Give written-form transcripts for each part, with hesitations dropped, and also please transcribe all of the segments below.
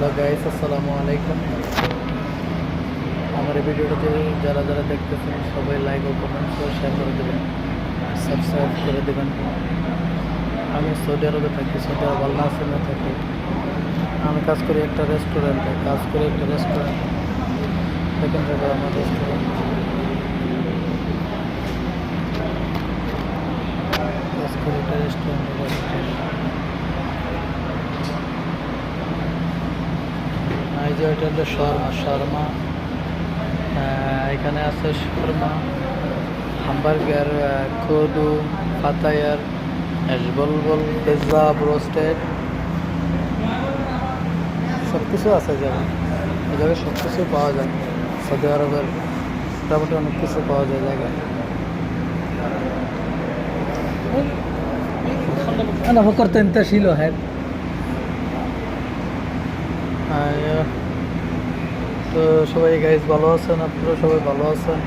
Hello guys, আসসালামু আলাইকুম। আমার এই ভিডিওটাতে যারা যারা দেখতেছেন সবাই লাইক ও কমেন্টস ও শেয়ার করে দেবেন, সাবস্ক্রাইব করে দেবেন। আমি সৌদি আরবে থাকি, সৌদি আরব আল নাসিমে থাকি। আমি কাজ করি একটা রেস্টুরেন্টে, দেখেন যাবে আমার রেস্টুরেন্ট। কাজ করি একটা রেস্টুরেন্টে। এই যে এটা হলো শর্মা, এখানে আছে শর্মা, হামবার্গার, কদু, ফাতায়ার, বলবল, পিৎজা, ব্রোস্টেড, সব কিছু আছে। এই জায়গায় সব কিছু পাওয়া যায়। সৌদি আরবের মোটামুটি অনেক কিছু পাওয়া যায় জায়গায়। أنا فكرت أنت شيله هيك. তো সবাই গাইজ ভালো আছেন, আপনারা সবাই ভালো আছেন।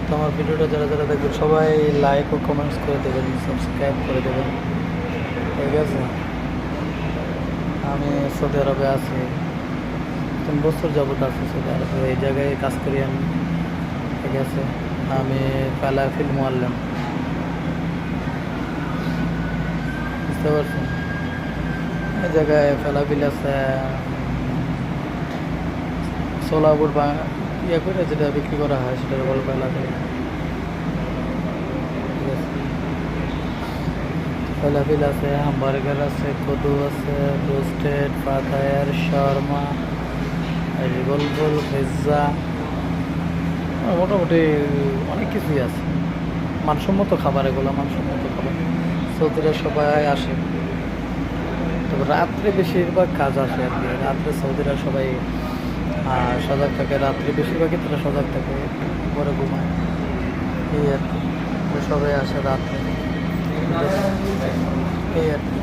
তো আমার ভিডিওটা যারা যারা দেখবেন সবাই লাইক ও কমেন্টস করে দেবেন, সাবস্ক্রাইব করে দেবেন, ঠিক আছে। আমি সৌদি আরবে আছি, 3 বছর যাবত আছি সৌদি আরবে। এই জায়গায় কাজ করি আমি, ঠিক আছে। আমি ফালাফিল মুআল্লিম, বুঝতে পারছেন। এই জায়গায় ফালাফিল আছে, ছোলা বুট বা ইয়ে করে যেটা বিক্রি করা হয় সেটার বল ফালাফিল, ঠিক আছে। ফালাফিল আছে, হামবার্গার আছে, কদু আছে, রোস্টেড, ফাতায়ার, শর্মা, বলবল, পিৎজা, মোটামুটি অনেক কিছুই আছে। মানসম্মত খাবার, এগুলো মানসম্মত খাবার। সৌদিরা সবাই আসে, তবে রাত্রে বেশিরভাগ কাজ আসে আর কি। রাত্রে সৌদিরা সবাই সজাগ থাকে, রাত্রে বেশিরভাগই তারা সজাগ থাকে, পরে ঘুমায়, এই আর কি। সবাই আসে রাত্রে, এই আর কি।